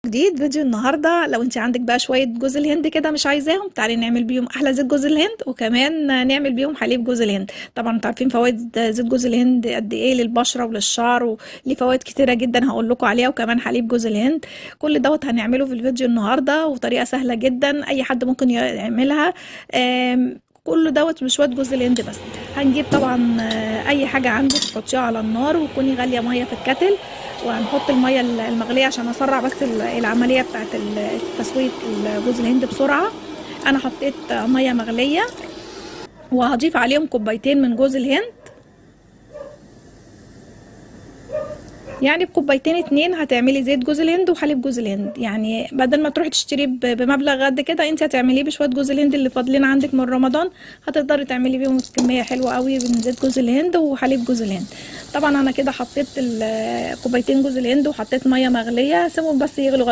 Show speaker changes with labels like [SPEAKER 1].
[SPEAKER 1] جديد فيديو النهارده. لو انت عندك بقى شويه جوز الهند كده مش عايزاهم، تعالي نعمل بيهم احلى زيت جوز الهند، وكمان نعمل بيهم حليب جوز الهند. طبعا انتوا عارفين فوائد زيت جوز الهند قد ايه للبشره وللشعر، وليه فوائد كتيره جدا هقول لكم عليها، وكمان حليب جوز الهند. كل دوت هنعمله في الفيديو النهارده، وطريقه سهله جدا اي حد ممكن يعملها. كل دوت بشويه جوز الهند بس. هنجيب طبعا اي حاجه عندك تحطيها على النار، وتكوني غاليه ميه في الكتل، وهنحط الميه المغليه عشان اسرع بس العمليه بتاعه تسويه جوز الهند بسرعه. انا حطيت ميه مغليه، وهضيف عليهم كوبايتين من جوز الهند، يعني بكوبايتين اتنين هتعملي زيت جوز الهند وحليب جوز الهند. يعني بدل ما تروحي تشتري بمبلغ قد كده، انت هتعمليه بشويه جوز الهند اللي فاضلين عندك من رمضان، هتقدري تعملي بيهم كميه حلوه قوي من زيت جوز الهند وحليب جوز الهند. طبعا انا كده حطيت كوبايتين جوز الهند، وحطيت ميه مغليه، سيبهم بس يغلوا